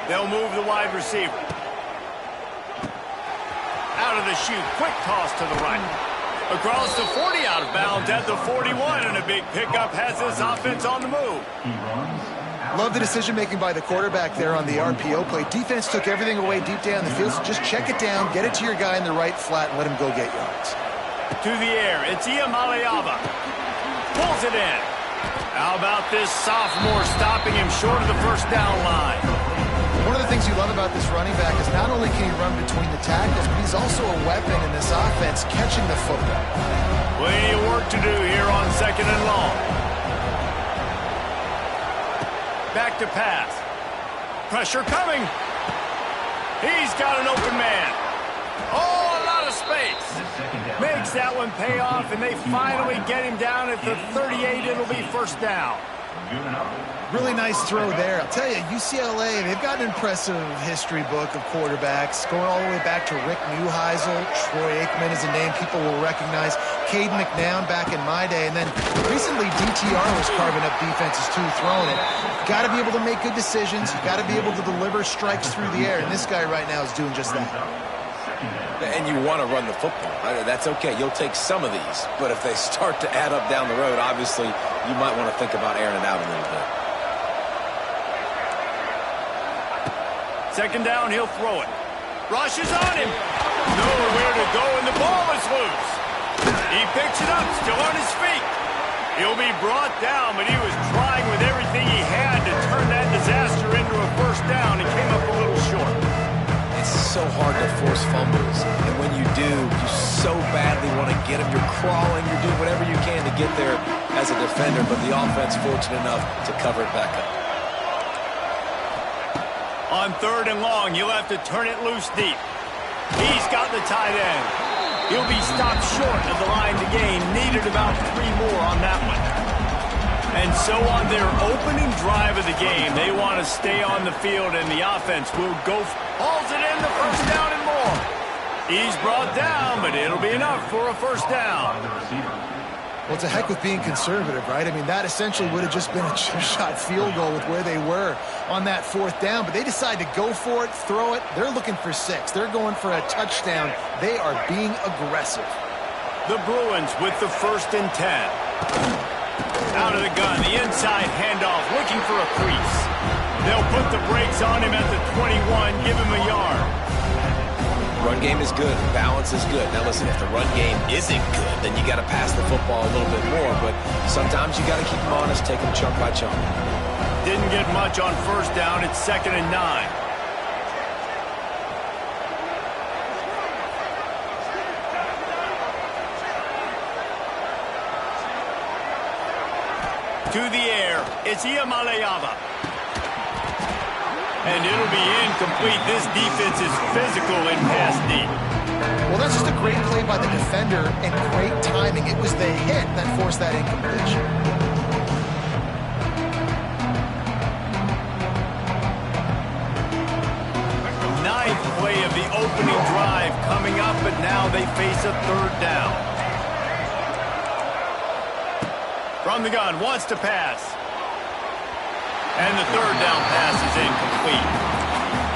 They'll move the wide receiver. Out of the chute, quick toss to the right. Across the 40, out of bounds at the 41, and a big pickup has this offense on the move. Love the decision-making by the quarterback there on the RPO play. Defense took everything away deep down the field, so just check it down, get it to your guy in the right flat, and let him go get yards. To the air, it's Iamaleava. Pulls it in. How about this sophomore stopping him short of the first down line? One of the things you love about this running back is not only can he run between the tackles, but he's also a weapon in this offense catching the football. Plenty of work to do here on 2nd and long. Back to pass. Pressure coming. He's got an open man. Oh, a lot of space. Makes that one pay off, and they finally get him down at the 38. It'll be first down. Really nice throw there. I'll tell you, UCLA, they've got an impressive history book of quarterbacks, going all the way back to Rick Neuheisel. Troy Aikman is a name people will recognize. Cade McNown back in my day. And then recently, DTR was carving up defenses too, throwing it. Got to be able to make good decisions. You got to be able to deliver strikes through the air. And this guy right now is doing just that. And you want to run the football. That's okay. You'll take some of these. But if they start to add up down the road, obviously, you might want to think about airing it out a little bit. 2nd down, he'll throw it. Rush is on him. Nowhere to go, and the ball is loose. He picks it up, still on his feet. He'll be brought down, but he was trying with everything he had to turn that disaster into a first down and came up a little short. It's so hard to force fumbles, and when you do, you so badly want to get them. You're crawling, you're doing whatever you can to get there as a defender, but the offense fortunate enough to cover it back up. On 3rd and long, you'll have to turn it loose deep. He's got the tight end. He'll be stopped short of the line to gain. Needed about 3 more on that one. And so on their opening drive of the game, they want to stay on the field, and the offense will go. Hauls it in, the first down and more. He's brought down, but it'll be enough for a first down. Well, it's a heck with being conservative, right? I mean, that essentially would have just been a chip-shot field goal with where they were on that 4th down. But they decide to go for it, throw it. They're looking for 6. They're going for a touchdown. They are being aggressive. The Bruins with the 1st and 10. Out of the gun, the inside handoff, looking for a crease. They'll put the brakes on him at the 21, give him a yard. Run game is good. Balance is good. Now, listen, if the run game isn't good, then you got to pass the football a little bit more. But sometimes you got to keep them honest, take them chunk by chunk. Didn't get much on 1st down. It's 2nd and 9. To the air, it's Iamaleava. And it'll be incomplete. This defense is physical in pass deep. Well, that's just a great play by the defender and great timing. It was the hit that forced that incompletion. Ninth play of the opening drive coming up, but now they face a 3rd down. From the gun, wants to pass. And the 3rd down pass is incomplete.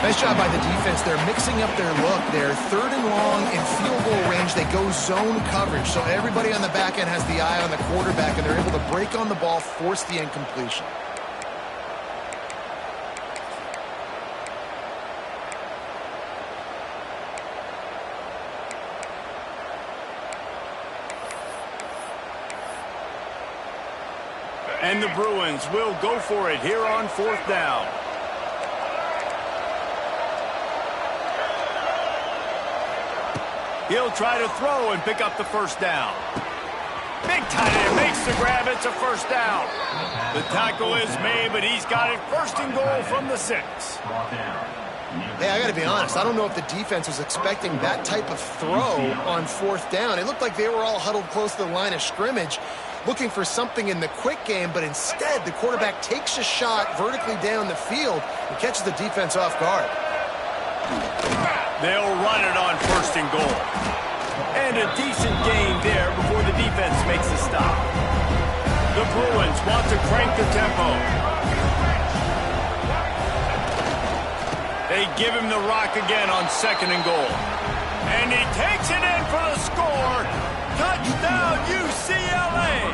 Nice job by the defense. They're mixing up their look. They're 3rd and long in field goal range. They go zone coverage. So everybody on the back end has the eye on the quarterback, and they're able to break on the ball, force the incompletion. And the Bruins will go for it here on 4th down. He'll try to throw and pick up the first down. Big tight end makes the grab. It's a first down. The tackle is made, but he's got it 1st and goal from the 6. Hey, I got to be honest. I don't know if the defense was expecting that type of throw on 4th down. It looked like they were all huddled close to the line of scrimmage, looking for something in the quick game, but instead the quarterback takes a shot vertically down the field and catches the defense off guard. They'll run it on 1st and goal. And a decent gain there before the defense makes a stop. The Bruins want to crank the tempo. They give him the rock again on 2nd and goal. And he takes it in for the score. Touchdown, UCLA!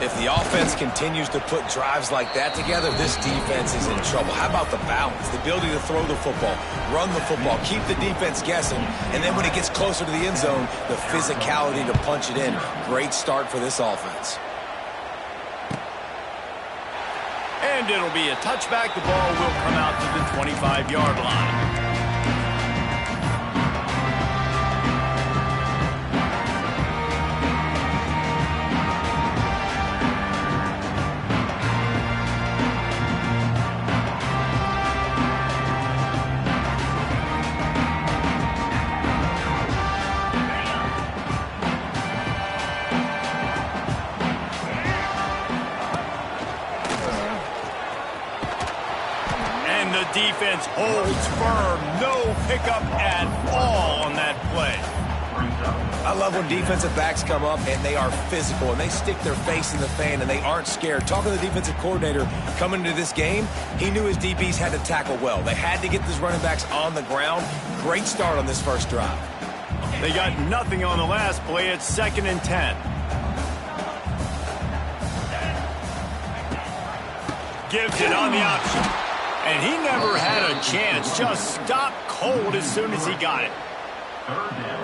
If the offense continues to put drives like that together, this defense is in trouble. How about the balance, the ability to throw the football, run the football, keep the defense guessing, and then when it gets closer to the end zone, the physicality to punch it in. Great start for this offense. And it'll be a touchback. The ball will come out to the 25-yard line. Defense holds firm. No pickup at all on that play. I love when defensive backs come up and they are physical and they stick their face in the fan and they aren't scared. Talking to the defensive coordinator coming into this game, he knew his DBs had to tackle well. They had to get these running backs on the ground. Great start on this first drive. They got nothing on the last play. It's 2nd and 10. Gives it on the option. And he never had a chance. Just stopped cold as soon as he got it.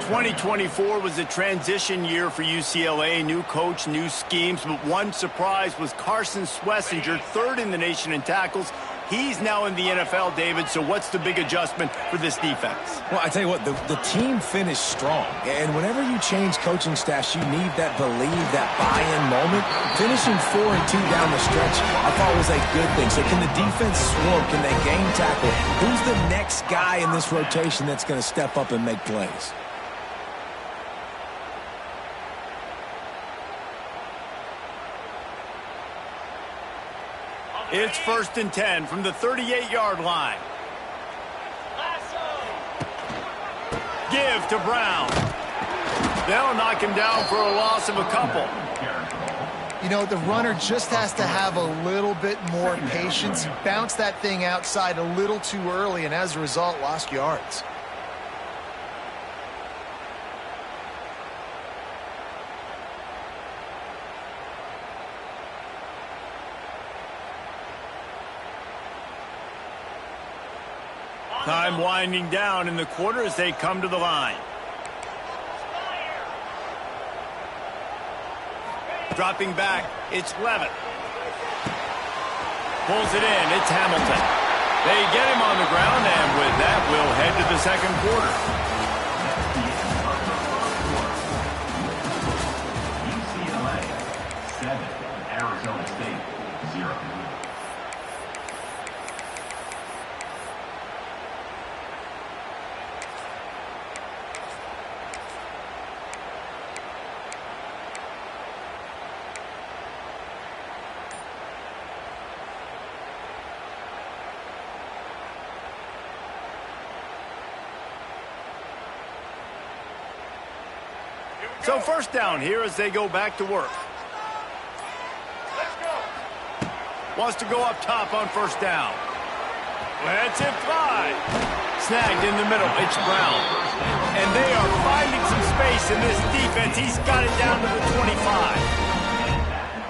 2024 was a transition year for UCLA. New coach, new schemes. But one surprise was Carson Schlesinger, 3rd in the nation in tackles. He's now in the NFL, David. So what's the big adjustment for this defense? Well, I tell you what, the team finished strong. And whenever you change coaching staffs, you need that believe, that buy-in moment. Finishing 4-2 down the stretch, I thought was a good thing. So can the defense swarm? Can they game tackle? Who's the next guy in this rotation that's going to step up and make plays? It's 1st and 10 from the 38-yard line. Give to Brown. They'll knock him down for a loss of a couple. You know, the runner just has to have a little bit more patience. He bounced that thing outside a little too early, and as a result, lost yards. Time winding down in the quarter as they come to the line. Dropping back, it's Levitt. Pulls it in, it's Hamilton. They get him on the ground, and with that, we'll head to the 2nd quarter. UCLA 7, Arizona State 0. So 1st down here as they go back to work. Wants to go up top on 1st down. Lets it fly. Snagged in the middle. It's Brown. And they are finding some space in this defense. He's got it down to the 25.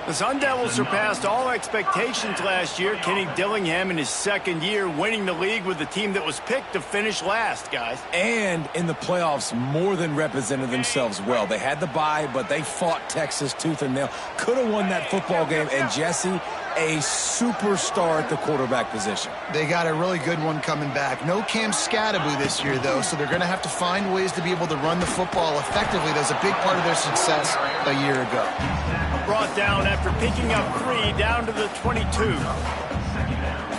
The Sun Devils surpassed all expectations last year. Kenny Dillingham in his 2nd year winning the league with the team that was picked to finish last, guys. And in the playoffs, more than represented themselves well. They had the bye, but they fought Texas tooth and nail. Could have won that football game. And Jesse, a superstar at the quarterback position. They got a really good one coming back. No Cam Scatterby this year, though, so they're going to have to find ways to be able to run the football effectively. That was a big part of their success a year ago. Brought down after picking up 3 down to the 22.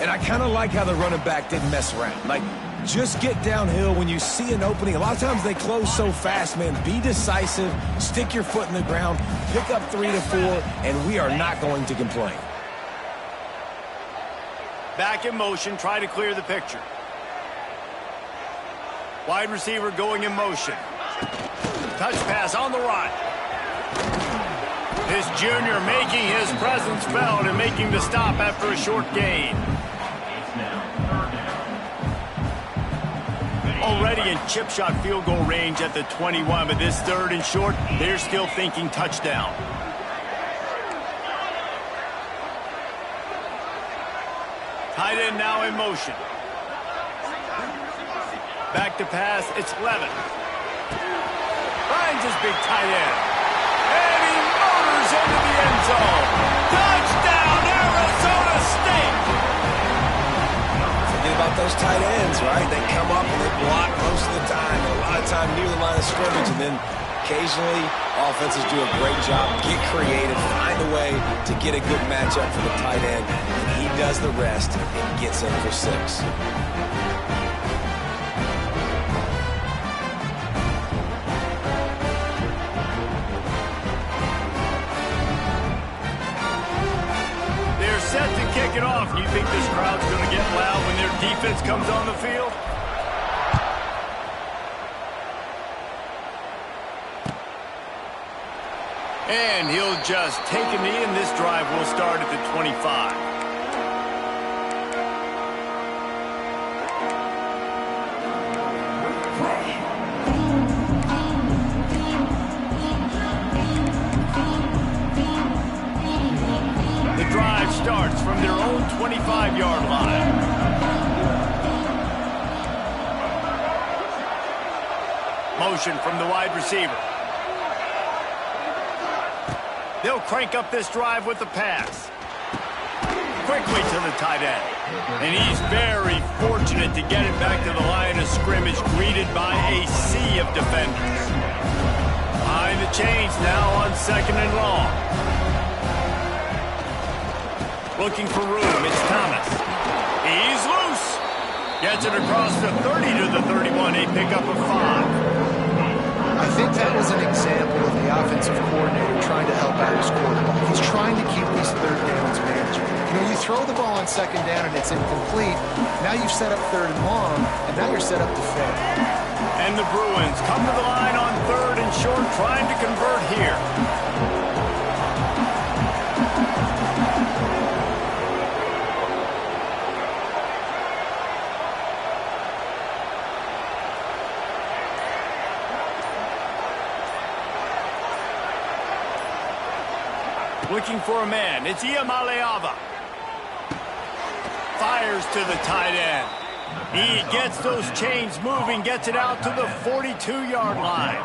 And I kind of like how the running back didn't mess around. Like, just get downhill when you see an opening. A lot of times they close so fast, man. Be decisive, stick your foot in the ground, pick up 3 to 4, and we are not going to complain. Back in motion, try to clear the picture. Wide receiver going in motion. Touch pass on the run. This junior making his presence felt and making the stop after a short gain. It's now 3rd down. Already in chip shot field goal range at the 21, but this 3rd and short, they're still thinking touchdown. Tight end now in motion. Back to pass, it's Levin. Finds his big tight end. And he motors into the end zone. Touchdown, Arizona State! Forget about those tight ends, right? They come up and they block most of the time. And a lot of time near the line of scrimmage. And then occasionally, offenses do a great job. Get creative, find a way to get a good matchup for the tight end. And he does the rest and gets in for 6. Set to kick it off. You think this crowd's going to get loud when their defense comes on the field? And he'll just take a knee, and this drive will start at the 25. Starts from their own 25-yard line. Motion from the wide receiver. They'll crank up this drive with the pass. Quickly to the tight end. And he's very fortunate to get it back to the line of scrimmage, greeted by a sea of defenders. Behind the chains now on 2nd and long. Looking for room, it's Thomas. He's loose. Gets it across the 30 to the 31, a pickup of 5. I think that was an example of the offensive coordinator trying to help out his quarterback. He's trying to keep these 3rd downs manageable. You know, you throw the ball on 2nd down and it's incomplete. Now you've set up 3rd and long, and now you're set up to fail. And the Bruins come to the line on 3rd and short, trying to convert here. Looking for a man. It's Iamaleava. Fires to the tight end. He gets those chains moving, gets it out to the 42-yard line.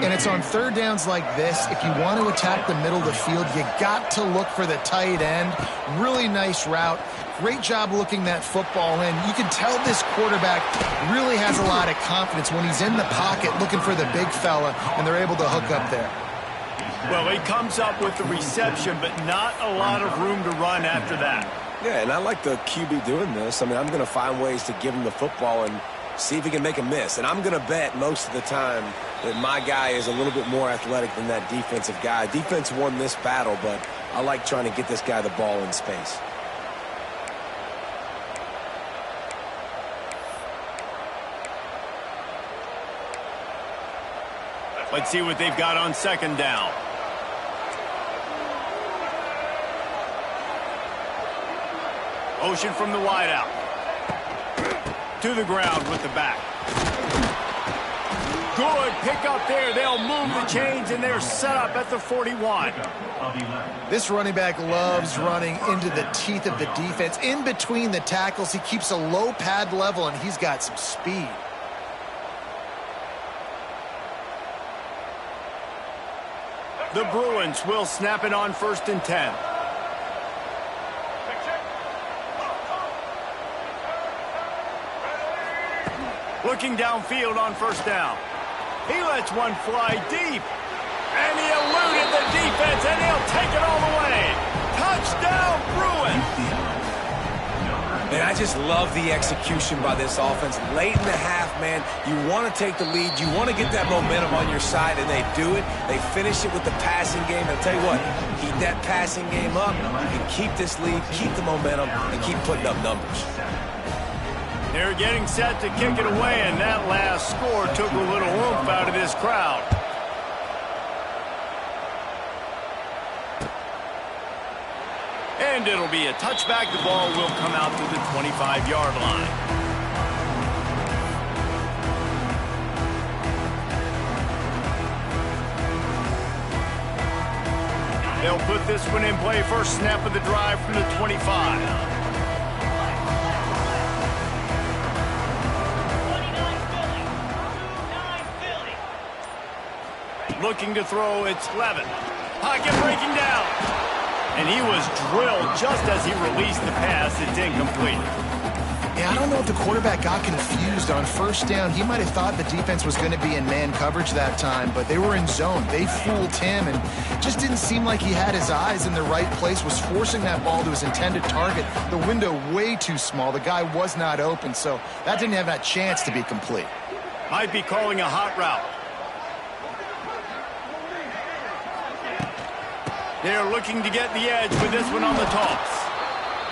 And it's on 3rd downs like this. If you want to attack the middle of the field, you got to look for the tight end. Really nice route. Great job looking that football in. You can tell this quarterback really has a lot of confidence when he's in the pocket looking for the big fella, and they're able to hook up there. Well, he comes up with the reception, but not a lot of room to run after that. Yeah, and I like the QB doing this. I mean, I'm going to find ways to give him the football and see if he can make a miss. And I'm going to bet most of the time that my guy is a little bit more athletic than that defensive guy. Defense won this battle, but I like trying to get this guy the ball in space. Let's see what they've got on 2nd down. Motion from the wideout. To the ground with the back. Good pick up there. They'll move the chains, and they're set up at the 41. This running back loves running into the teeth of the defense. In between the tackles, he keeps a low pad level, and he's got some speed. The Bruins will snap it on 1st and 10. Looking downfield on 1st down. He lets one fly deep. And he eluded the defense, and he'll take it all the way. Touchdown, Bruins! Man, I just love the execution by this offense. Late in the half, man, you want to take the lead. You want to get that momentum on your side, and they do it. They finish it with the passing game. I'll tell you what, keep that passing game up. You can keep this lead, keep the momentum, and keep putting up numbers. They're getting set to kick it away, and that last score took a little oomph out of this crowd. And it'll be a touchback. The ball will come out to the 25-yard line. They'll put this one in play first snap of the drive from the 25. Looking to throw, it's Levin. Pocket breaking down. And he was drilled just as he released the pass. It's incomplete. Yeah, I don't know if the quarterback got confused on first down. He might have thought the defense was going to be in man coverage that time, but they were in zone. They fooled him and just didn't seem like he had his eyes in the right place, was forcing that ball to his intended target. The window way too small. The guy was not open, so that didn't have that chance to be complete. Might be calling a hot route. They're looking to get the edge with this one on the toss.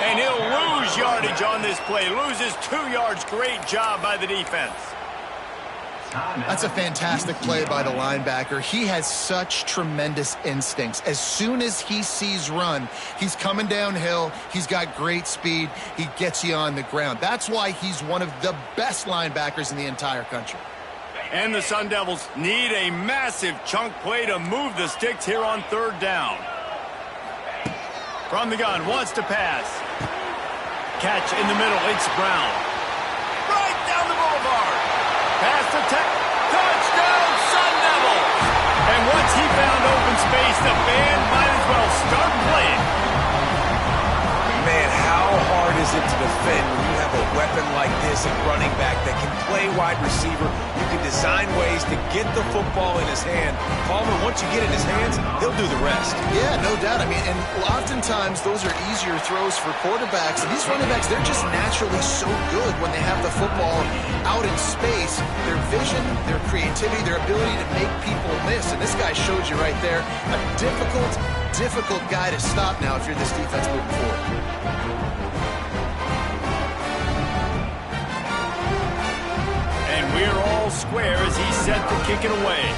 And he'll lose yardage on this play. Loses 2 yards. Great job by the defense. That's a fantastic play by the linebacker. He has such tremendous instincts. As soon as he sees run, he's coming downhill. He's got great speed. He gets you on the ground. That's why he's one of the best linebackers in the entire country. And the Sun Devils need a massive chunk play to move the sticks here on third down. From the gun, wants to pass. Catch in the middle, it's Brown. Right down the boulevard. Pass to touchdown, Sun Devils. And once he found open space, the band might as well start playing. Man, how hard is it to defend when you have a weapon like this at running back that can play wide receiver? You can design ways to get the football in his hand. Palmer, once you get it in his hands, he'll do the rest. Yeah, no doubt. I mean, and oftentimes those are easier throws for quarterbacks. And these running backs, they're just naturally so good when they have the football out in space. Their vision, their creativity, their ability to make people miss. And this guy shows you right there a difficult guy to stop now if you're this defense moving forward. And we're all square as he's set to kick it away.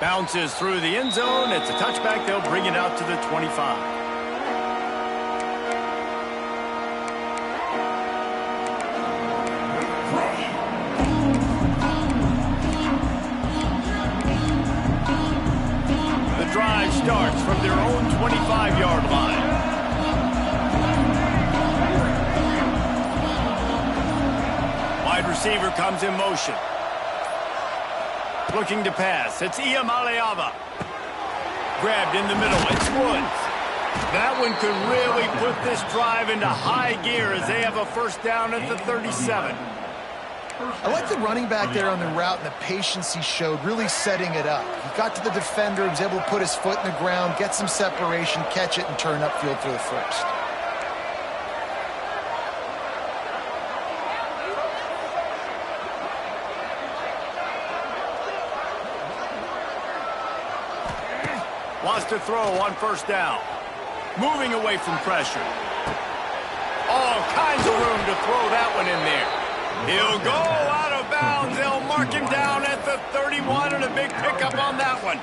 Bounces through the end zone. It's a touchback. They'll bring it out to the 25. Drive starts from their own 25-yard line. Wide receiver comes in motion. Looking to pass. It's Iamaleava. Grabbed in the middle. It's Woods. That one could really put this drive into high gear as they have a first down at the 37. I like the running back there on the route and the patience he showed, really setting it up. He got to the defender, he was able to put his foot in the ground, get some separation, catch it, and turn upfield for the first. Wants to throw on first down. Moving away from pressure. All kinds of room to throw that one in there. He'll go out of bounds. They'll mark him down at the 31, and a big pickup on that one.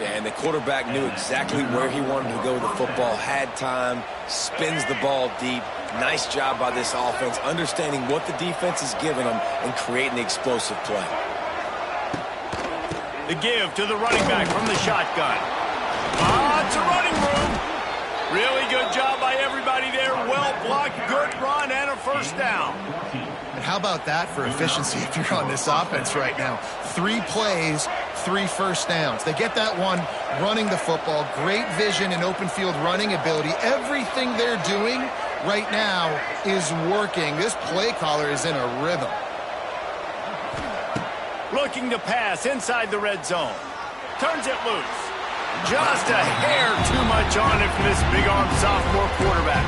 Yeah, and the quarterback knew exactly where he wanted to go with the football, had time, spins the ball deep. Nice job by this offense, understanding what the defense is giving them and creating the explosive play. The give to the running back from the shotgun. It's a running room. Really good job by everybody there. Well blocked, good run, and a first down. And how about that for efficiency if you're on this offense right now? 3 plays, 3 first downs. They get that one running the football. Great vision and open field running ability. Everything they're doing right now is working. This play caller is in a rhythm. Looking to pass inside the red zone. Turns it loose. Just a hair too much on it for this big-arm sophomore quarterback.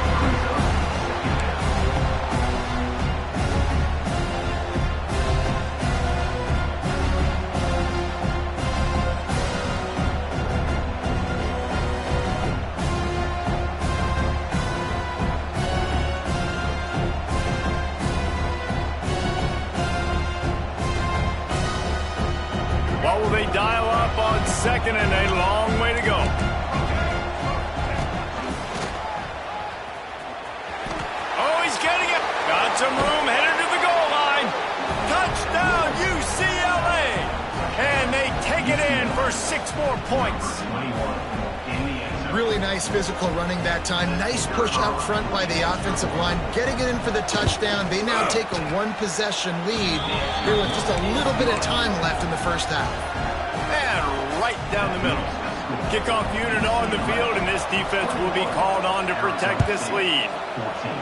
What will they dial up on second and a long way to go? Oh, he's getting it. Got some room, headed to the goal line. Touchdown, for 6 more points. 21 in the end zone. Really nice physical running that time. Nice push up front by the offensive line. Getting it in for the touchdown. They now take a 1-possession lead here with just a little bit of time left in the first half. And right down the middle. Kickoff unit on the field, and this defense will be called on to protect this lead. 14.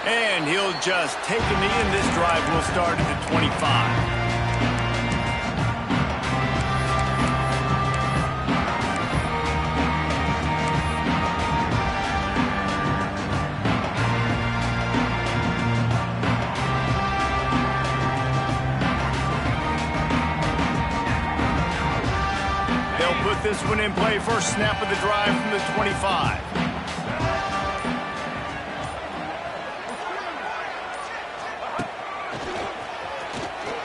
And he'll just take a knee, and this drive will start at the 25. They'll put this one in play. First snap of the drive from the 25.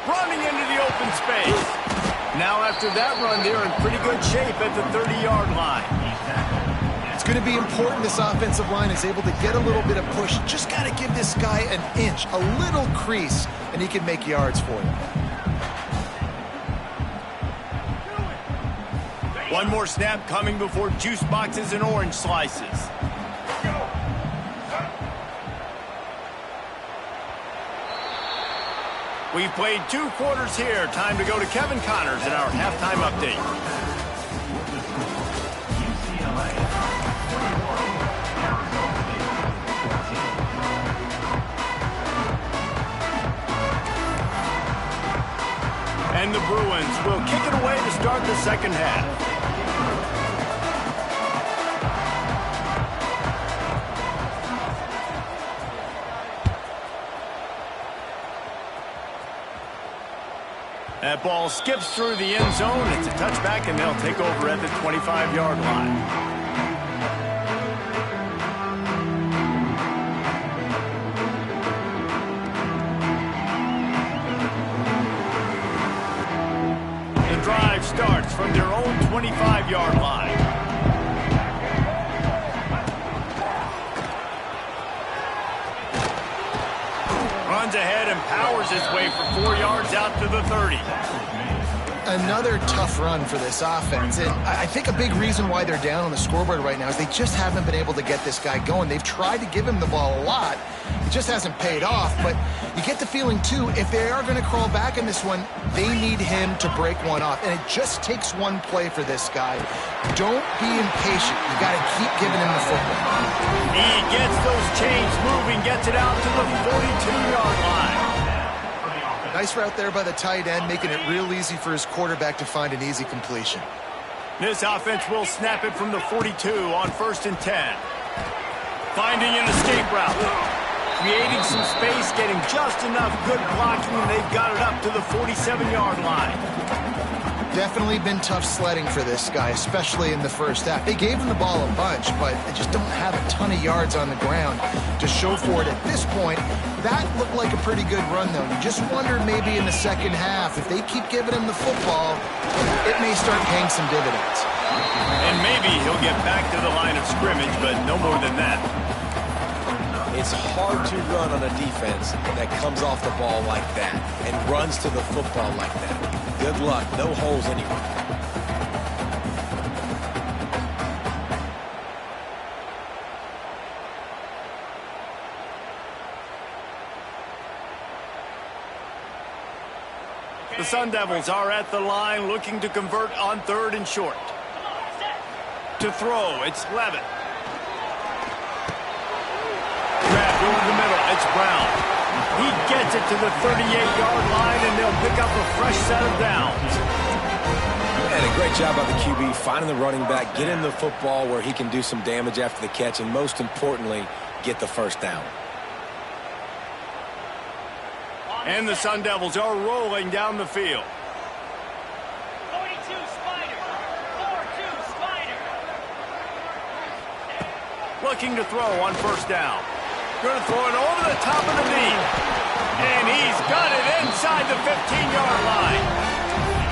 Running into the open space. Now after that run, they're in pretty good shape at the 30-yard line. It's going to be important this offensive line is able to get a little bit of push. Just got to give this guy an inch, a little crease, and he can make yards for you. One more snap coming before juice boxes and orange slices. We've played 2 quarters here. Time to go to Kevin Connors in our halftime update. UCLA 21, Arizona State 14. And the Bruins will kick it away to start the second half. That ball skips through the end zone. It's a touchback, and they'll take over at the 25-yard line. The drive starts from their own 25-yard line. Runs ahead and powers his way for 4 yards out to the 30. Another tough run for this offense, and I think a big reason why they're down on the scoreboard right now is they just haven't been able to get this guy going. They've tried to give him the ball a lot. It just hasn't paid off, but you get the feeling, too, if they are going to crawl back in this one, they need him to break one off, and it just takes one play for this guy. Don't be impatient. You got to keep giving him the football. He gets those chains moving, gets it out to the 42-yard line. Nice route there by the tight end, making it real easy for his quarterback to find an easy completion. This offense will snap it from the 42 on 1st and 10. Finding an escape route. Creating some space, getting just enough good blocking, and they've got it up to the 47-yard line. Definitely been tough sledding for this guy, especially in the first half. They gave him the ball a bunch, but they just don't have a ton of yards on the ground to show for it at this point. That looked like a pretty good run, though. You just wonder maybe in the second half, if they keep giving him the football, it may start paying some dividends. And maybe he'll get back to the line of scrimmage, but no more than that. It's hard to run on a defense that comes off the ball like that and runs to the football like that. Good luck. No holes anywhere. The Sun Devils are at the line looking to convert on 3rd and short. To throw, it's Levitt. Grabbed over the middle, it's Brown. He gets it to the 38-yard line, and they'll pick up a fresh set of downs. And a great job by the QB finding the running back, get him the football where he can do some damage after the catch, and most importantly, get the first down. And the Sun Devils are rolling down the field. 42 Spider. 4-2 Spider. Looking to throw on 1st down. Going to throw it over the top of the knee. And he's got it inside the 15-yard line.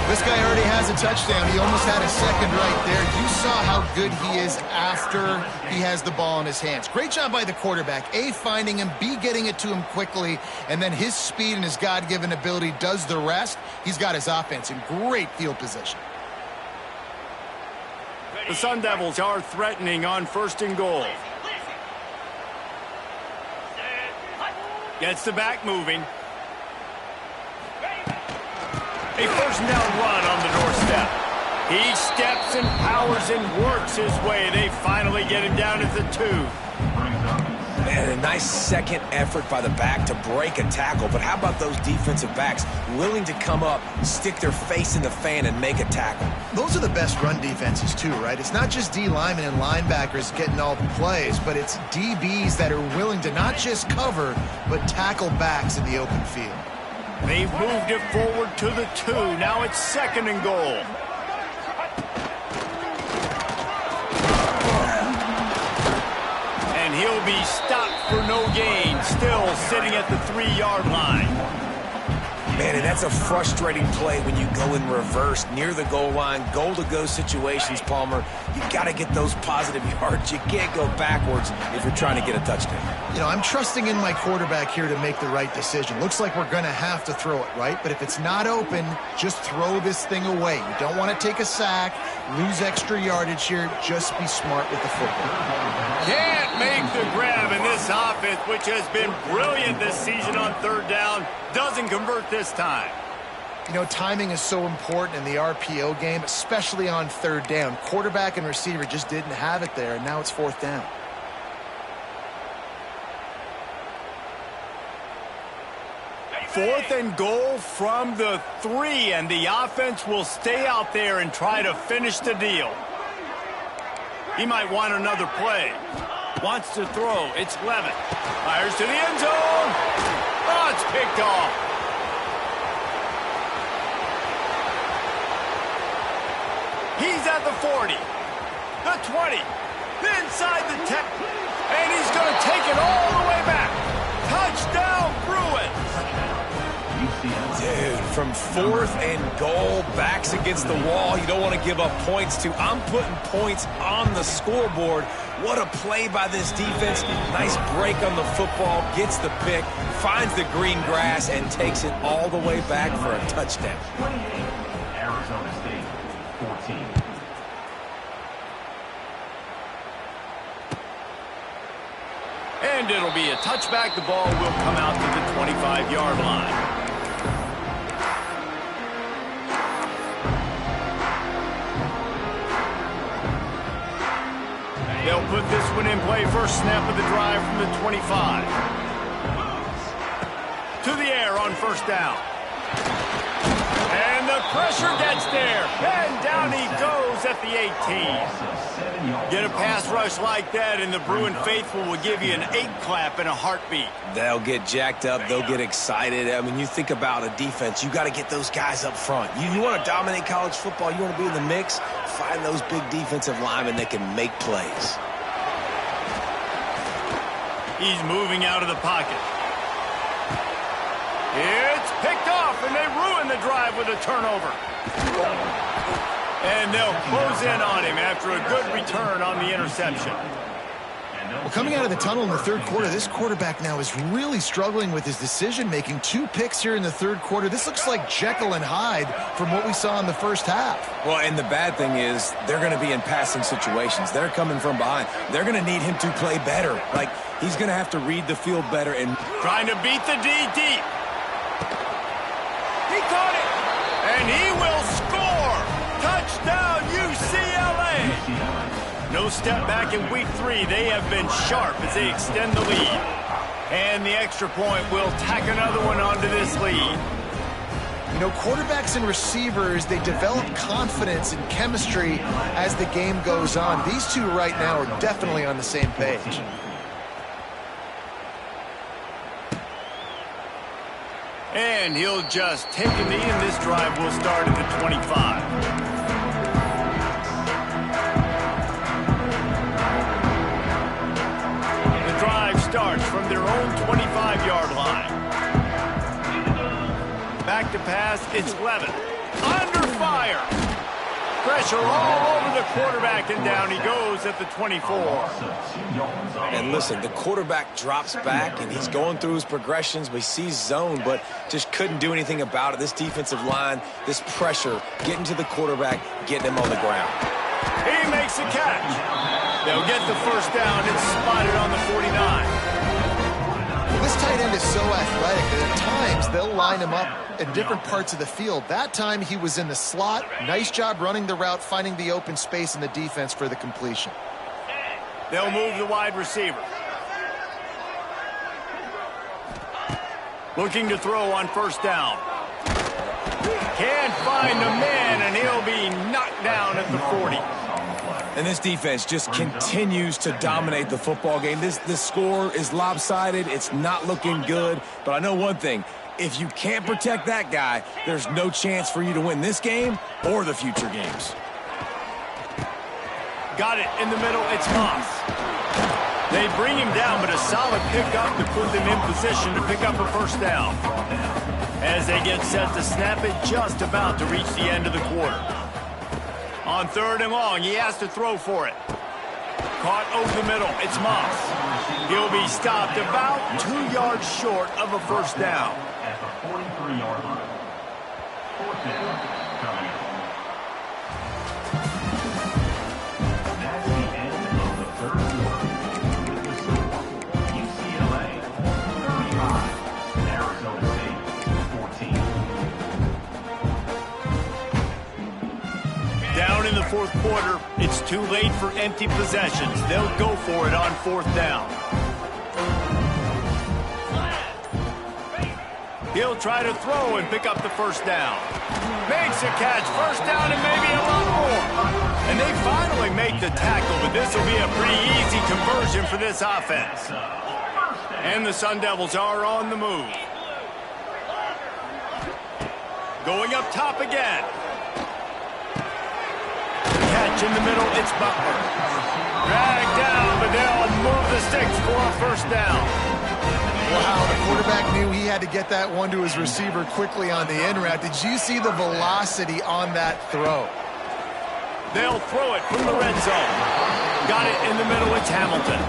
This guy already has a touchdown. He almost had a second right there. You saw how good he is after he has the ball in his hands. Great job by the quarterback. A, finding him, B, getting it to him quickly, and then his speed and his God-given ability does the rest. He's got his offense in great field position. The Sun Devils are threatening on 1st and goal. Gets the back moving. A first down run on the doorstep. He steps and powers and works his way. They finally get him down at the 2. Man, a nice second effort by the back to break a tackle. But how about those defensive backs willing to come up, stick their face in the fan, and make a tackle? Those are the best run defenses too, right? It's not just D linemen and linebackers getting all the plays, but it's DBs that are willing to not just cover, but tackle backs in the open field. They've moved it forward to the 2. Now it's 2nd and goal. And he'll be stopped for no gain, still sitting at the 3-yard line. Man, and that's a frustrating play when you go in reverse near the goal line, goal-to-go situations, Palmer. You got to get those positive yards. You can't go backwards if you're trying to get a touchdown. You know, I'm trusting in my quarterback here to make the right decision. Looks like we're going to have to throw it, right? But if it's not open, just throw this thing away. You don't want to take a sack, lose extra yardage here. Just be smart with the football. Can't make the grab, in this offense, which has been brilliant this season on 3rd down, doesn't convert this time. You know, timing is so important in the RPO game, especially on 3rd down. Quarterback and receiver just didn't have it there, and now it's 4th down. Fourth and goal from the 3, and the offense will stay out there and try to finish the deal. He might want another play. Wants to throw. It's Levitt. Fires to the end zone. Oh, it's picked off. He's at the 40. The 20. Inside the 10. And he's going to take it all the way back. Touchdown, Bruins. Dude, from 4th and goal, backs against the wall, you don't want to give up points to. I'm putting points on the scoreboard. What a play by this defense. Nice break on the football, gets the pick, finds the green grass, and takes it all the way back for a touchdown. 28, Arizona State, 14. And it'll be a touchback. The ball will come out to the 25-yard line. They'll put this one in play. First snap of the drive from the 25. To the air on 1st down. And the pressure gets there. And down he goes at the 18. Get a pass rush like that, and the Bruin faithful will give you an 8-clap in a heartbeat. They'll get jacked up. They'll get excited. I mean, you think about a defense, you got to get those guys up front. You want to dominate college football, you want to be in the mix, find those big defensive linemen that can make plays. He's moving out of the pocket. It's picked off, and they ruin the drive with a turnover. And they'll close in on him after a good return on the interception. Well, coming out of the tunnel in the 3rd quarter, this quarterback now is really struggling with his decision-making. 2 picks here in the 3rd quarter. This looks like Jekyll and Hyde from what we saw in the 1st half. Well, and the bad thing is they're going to be in passing situations. They're coming from behind. They're going to need him to play better. Like, he's going to have to read the field better. And trying to beat the D deep. He caught it. And he will score. Touchdown, UCLA. No step back in week 3. They have been sharp as they extend the lead. And the extra point will tack another one onto this lead. You know, quarterbacks and receivers, they develop confidence and chemistry as the game goes on. These two right now are definitely on the same page. And he'll just take a knee, and this drive will start at the 25. Starts from their own 25-yard line. Back to pass, it's Levitt. Under fire. Pressure all over the quarterback, and down he goes at the 24. And listen, the quarterback drops back, and he's going through his progressions, but he sees zone, but just couldn't do anything about it. This defensive line, this pressure, getting to the quarterback, getting him on the ground. He makes the catch. They'll get the first down. It's spotted on the 49. Well, this tight end is so athletic that at times they'll line him up in different parts of the field. That time he was in the slot. Nice job running the route, finding the open space in the defense for the completion. They'll move the wide receiver. Looking to throw on first down. Can't find the man, and he'll be knocked down at the 40. And this defense just continues to dominate the football game. This score is lopsided. It's not looking good. But I know one thing. If you can't protect that guy, there's no chance for you to win this game or the future games. Got it in the middle. It's Moss. They bring him down, but a solid pickup to put them in position to pick up a first down. As they get set to snap it, just about to reach the end of the quarter. On 3rd and long, he has to throw for it. Caught over the middle. It's Moss. He'll be stopped about 2 yards short of a first down. At the 43-yard line. 4th down coming up. That's the end of the 3rd quarter. With the score, UCLA 35, Arizona State 14. Down in the 4th quarter, it's too late for empty possessions. They'll go for it on 4th down. He'll try to throw and pick up the first down. Makes a catch, first down, and maybe a lot more. And they finally make the tackle, but this will be a pretty easy conversion for this offense. And the Sun Devils are on the move. Going up top again. Catch in the middle, it's Butler. Dragged down, but they'll move the sticks for a first down. Wow, the quarterback knew he had to get that one to his receiver quickly on the in route. Did you see the velocity on that throw? They'll throw it from the red zone. Got it in the middle, it's Hamilton.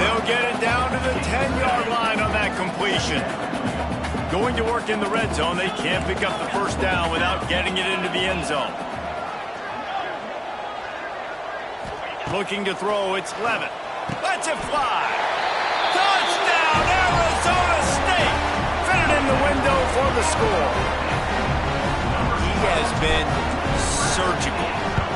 They'll get it down to the 10-yard line on that completion. Going to work in the red zone, they can't pick up the first down without getting it into the end zone. Looking to throw, it's Levitt. Lets it fly. Touchdown, Arizona State! Fitted in the window for the score. He has been surgical.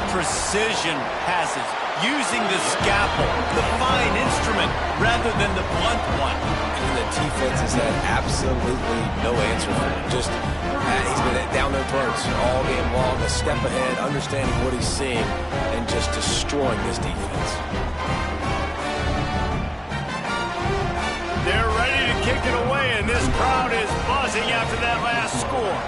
Precision passes, using the scalpel, the fine instrument, rather than the blunt one. And the defense has had absolutely no answer for him. Just, he's been down their throats all game long, a step ahead, understanding what he's seeing, and just destroying this defense. They're ready to kick it away, and this crowd is buzzing after that last score.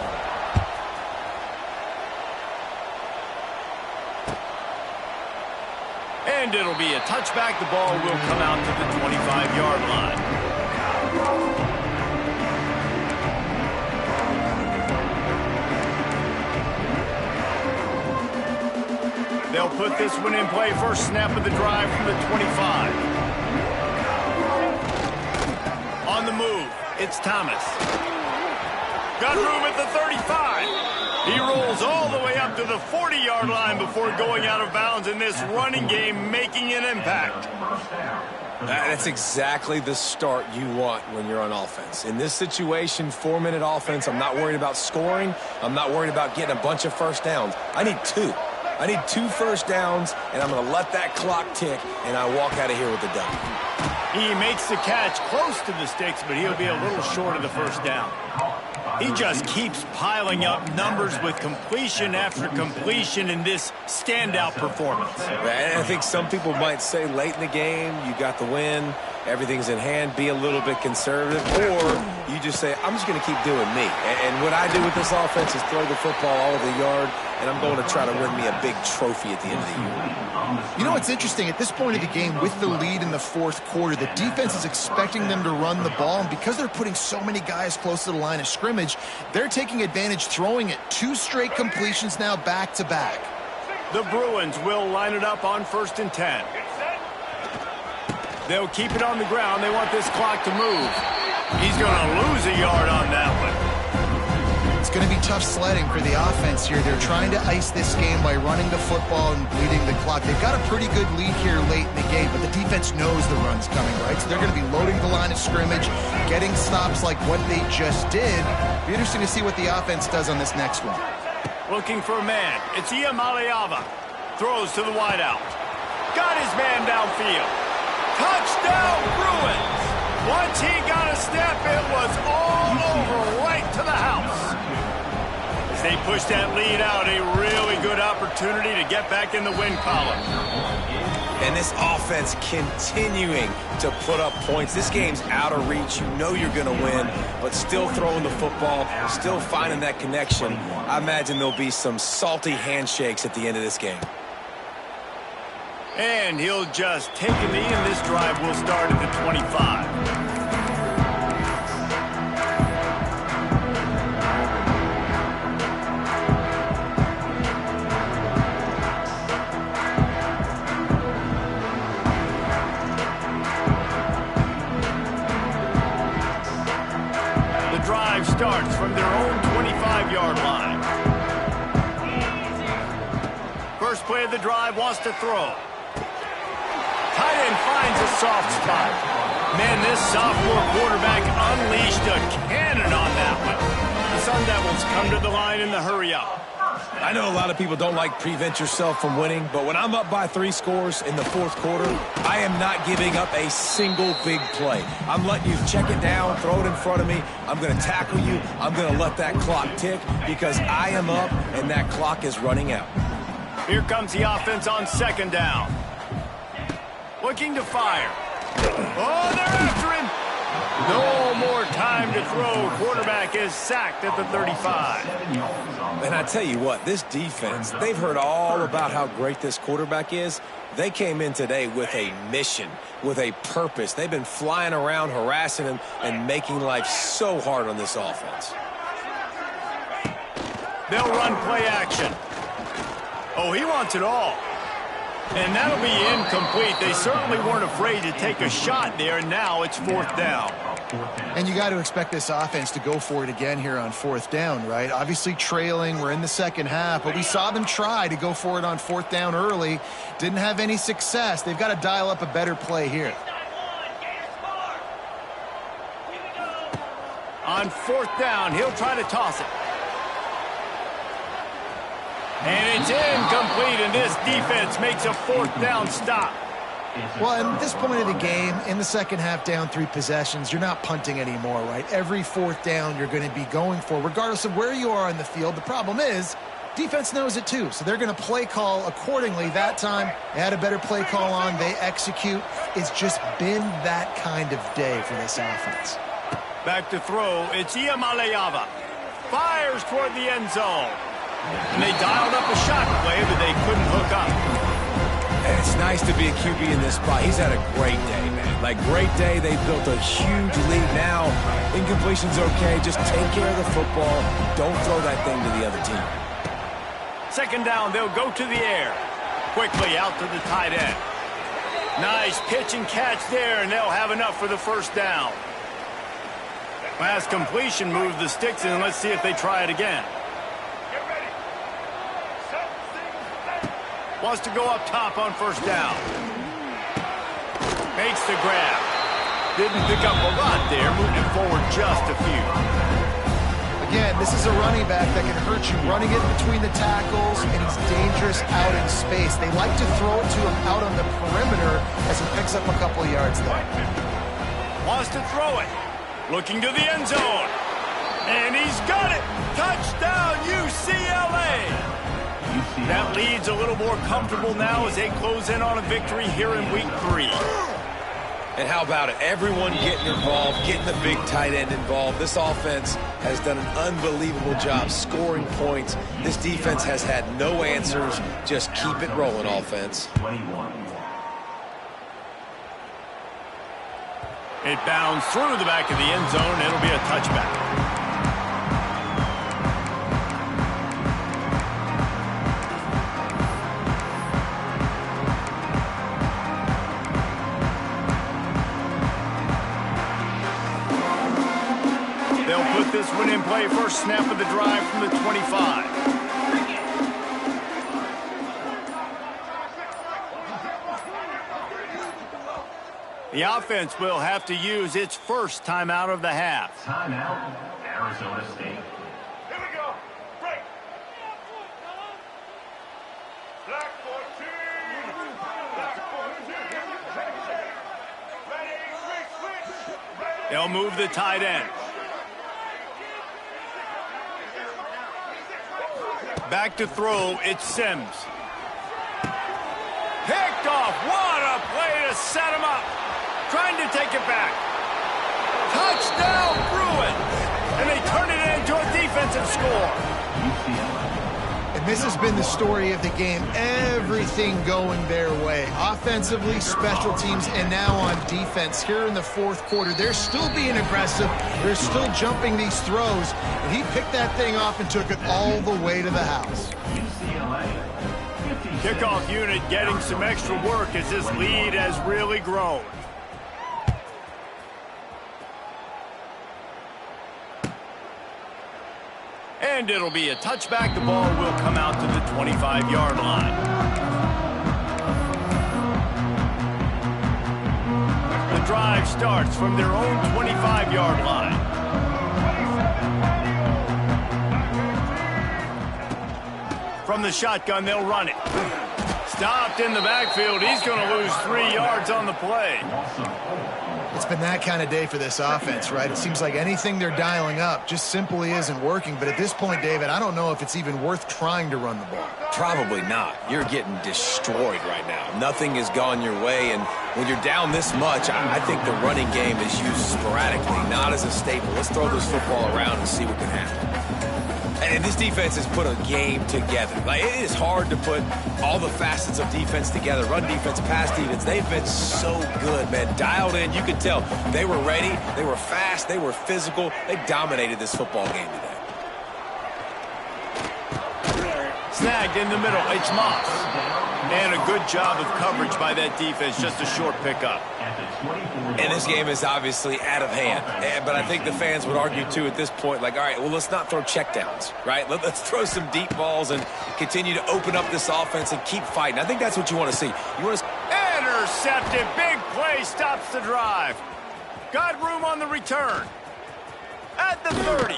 And it'll be a touchback. The ball will come out to the 25-yard line. They'll put this one in play. First snap of the drive from the 25. On the move, it's Thomas. Got room at the 35. He rolls all the way up to the 40-yard line before going out of bounds in this running game, making an impact. That's exactly the start you want when you're on offense. In this situation, 4-minute offense, I'm not worried about scoring. I'm not worried about getting a bunch of first downs. I need 2. I need 2 first downs, and I'm going to let that clock tick, and I walk out of here with the W. He makes the catch close to the sticks, but he'll be a little short of the first down. He just keeps piling up numbers with completion after completion in this standout performance. And I think some people might say late in the game, you got the win. everything's in hand, be a little bit conservative, or you just say, I'm just going to keep doing me. And what I do with this offense is throw the football all over the yard, and I'm going to try to win me a big trophy at the end of the year. You know what's interesting? At this point of the game, with the lead in the fourth quarter, the defense is expecting them to run the ball, and because they're putting so many guys close to the line of scrimmage, they're taking advantage, throwing it 2 straight completions now back-to-back. The Bruins will line it up on 1st and 10. They'll keep it on the ground. They want this clock to move. He's going to lose a yard on that one. It's going to be tough sledding for the offense here. They're trying to ice this game by running the football and bleeding the clock. They've got a pretty good lead here late in the game, but the defense knows the run's coming, right? So they're going to be loading the line of scrimmage, getting stops like what they just did. Be interesting to see what the offense does on this next one. Looking for a man. It's Iamaleava. Throws to the wideout. Got his man downfield. Touchdown, Bruins! Once he got a step, it was all over, right to the house. As they push that lead out, a really good opportunity to get back in the win column. And this offense continuing to put up points. This game's out of reach. You know you're going to win, but still throwing the football, still finding that connection. I imagine there'll be some salty handshakes at the end of this game. And he'll just take a knee, and this drive will start at the 25. The drive starts from their own 25-yard line. First play of the drive, wants to throw. Tight end finds a soft spot. Man, this sophomore quarterback unleashed a cannon on that one. The Sun Devils come to the line in the hurry-up. I know a lot of people don't like prevent yourself from winning, but when I'm up by 3 scores in the fourth quarter, I am not giving up a single big play. I'm letting you check it down, throw it in front of me. I'm going to tackle you. I'm going to let that clock tick because I am up and that clock is running out. Here comes the offense on 2nd down. Looking to fire. Oh, they're after him. No more time to throw. Quarterback is sacked at the 35. And I tell you what, this defense, they've heard all about how great this quarterback is. They came in today with a mission, with a purpose. They've been flying around, harassing him, and making life so hard on this offense. They'll run play action. Oh, he wants it all. And that'll be incomplete. They certainly weren't afraid to take a shot there, and now it's 4th down. And you got to expect this offense to go for it again here on 4th down, right? Obviously trailing, we're in the second half, but we saw them try to go for it on 4th down early. Didn't have any success. They've got to dial up a better play here. On 4th down, he'll try to toss it. And it's incomplete, and this defense makes a 4th down stop. Well, at this point of the game, in the second half, down 3 possessions, you're not punting anymore, right? Every 4th down you're going to be going for, regardless of where you are on the field. The problem is, defense knows it too, so they're going to play call accordingly. That time, they had a better play call on. They execute. It's just been that kind of day for this offense. Back to throw. It's Iamaleava. Fires toward the end zone. And they dialed up a shot play, but they couldn't hook up. And it's nice to be a QB in this spot. He's had a great day, man. Like, great day. They built a huge lead. Now, incompletion's okay. Just take care of the football. Don't throw that thing to the other team. 2nd down, they'll go to the air. Quickly out to the tight end. Nice pitch and catch there, and they'll have enough for the 1st down. Last completion moved the sticks in. Let's see if they try it again. Wants to go up top on 1st down. Makes the grab. Didn't pick up a lot there, moving it forward just a few. Again, this is a running back that can hurt you, running it between the tackles, and he's dangerous out in space. They like to throw it to him out on the perimeter as he picks up a couple of yards there. Wants to throw it. Looking to the end zone. And he's got it. Touchdown, UCLA. That lead's a little more comfortable now as they close in on a victory here in week 3. And how about it? Everyone getting involved, getting the big tight end involved. This offense has done an unbelievable job scoring points. This defense has had no answers. Just keep it rolling, offense. 21. It bounds through the back of the end zone. It'll be a touchback. They'll put this one in play. First snap of the drive from the 25. The offense will have to use its first timeout of the half. Timeout, Arizona State. Here we go. Break. Black 14. Black 14. Ready, switch. Ready. They'll move the tight end. Back to throw, it's Sims. Picked off. What a play to set him up. Trying to take it back. Touchdown, Bruins. And they turn it into a defensive score. And this has been the story of the game. Everything going their way. Offensively, special teams, and now on defense. Here in the fourth quarter, they're still being aggressive. They're still jumping these throws. And he picked that thing off and took it all the way to the house. Kickoff unit getting some extra work as this lead has really grown. And it'll be a touchback. The ball will come out to the 25-yard line. The drive starts from their own 25-yard line. From the shotgun, they'll run it. Stopped in the backfield. He's going to lose 3 yards on the play. It's been that kind of day for this offense, right? It seems like anything they're dialing up just simply isn't working. But at this point, David, I don't know if it's even worth trying to run the ball. Probably not. You're getting destroyed right now. Nothing has gone your way, and when you're down this much, I think the running game is used sporadically, not as a staple. Let's throw this football around and see what can happen. And this defense has put a game together. Like, it is hard to put all the facets of defense together. Run defense, pass defense. They've been so good, man. Dialed in. You could tell they were ready. They were fast. They were physical. They dominated this football game today. Snagged in the middle. It's Moss. And a good job of coverage by that defense. Just a short pickup. And this game is obviously out of hand. But I think the fans would argue, too, at this point, like, all right, well, let's not throw checkdowns, right? Let's throw some deep balls and continue to open up this offense and keep fighting. I think that's what you want to see. You want to... Intercepted. Big play stops the drive. Got room on the return. At the 30.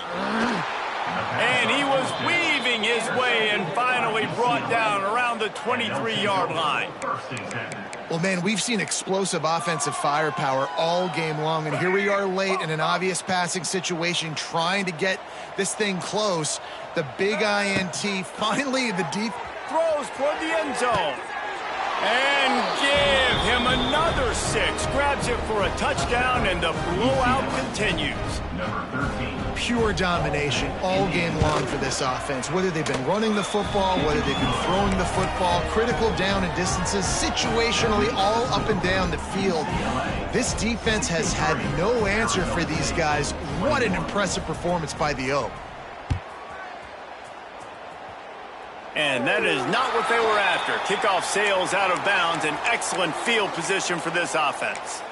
And he was weaving his way and finally brought down around the 23-yard line. Well, man, we've seen explosive offensive firepower all game long, and here we are late in an obvious passing situation trying to get this thing close. The big INT, finally the deep throws toward the end zone. And give him another 6. Grabs it for a touchdown, and the blowout continues. Number 13. Pure domination all game long for this offense. Whether they've been running the football, whether they've been throwing the football, critical down and distances, situationally all up and down the field. This defense has had no answer for these guys. What an impressive performance by the O. And that is not what they were after. Kickoff sails out of bounds. An excellent field position for this offense.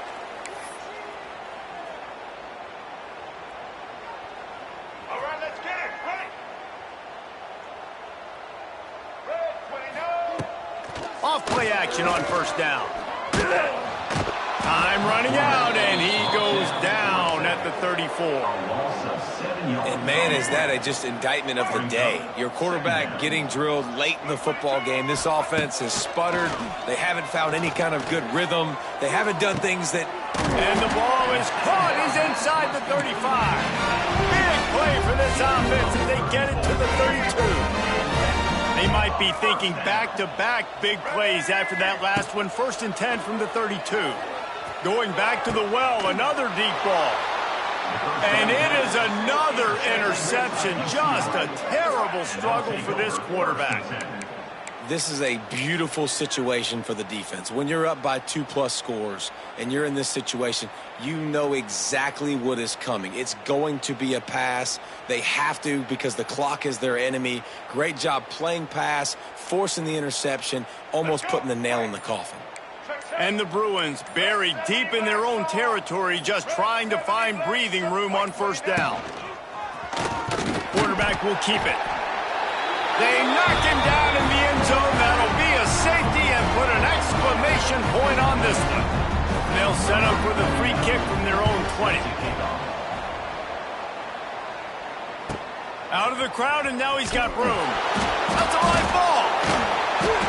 All right, let's get it. Ready. Red 29. Off play action on first down. Time running out, and he goes down at the 34. And, man, is that just indictment of the day. Your quarterback getting drilled late in the football game. This offense has sputtered. They haven't found any kind of good rhythm. They haven't done things that... And the ball is caught. He's inside the 35. Big play for this offense as they get it to the 32. They might be thinking back-to-back big plays after that last one. 1st and 10 from the 32. Going back to the well, another deep ball. And it is another interception. Just a terrible struggle for this quarterback. This is a beautiful situation for the defense. When you're up by 2+ scores and you're in this situation, you know exactly what is coming. It's going to be a pass. They have to because the clock is their enemy. Great job playing pass, forcing the interception, almost putting the nail in the coffin. And the Bruins buried deep in their own territory, just trying to find breathing room on first down. Quarterback will keep it. They knock him down in the end zone. That'll be a safety and put an exclamation point on this one. They'll set up with a free kick from their own 20. Out of the crowd, and now he's got room. That's a live ball.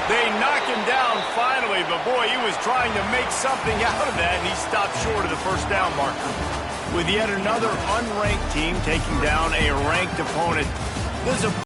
They knock him down finally, but boy, he was trying to make something out of that, and he stopped short of the first down marker. With yet another unranked team taking down a ranked opponent, there's a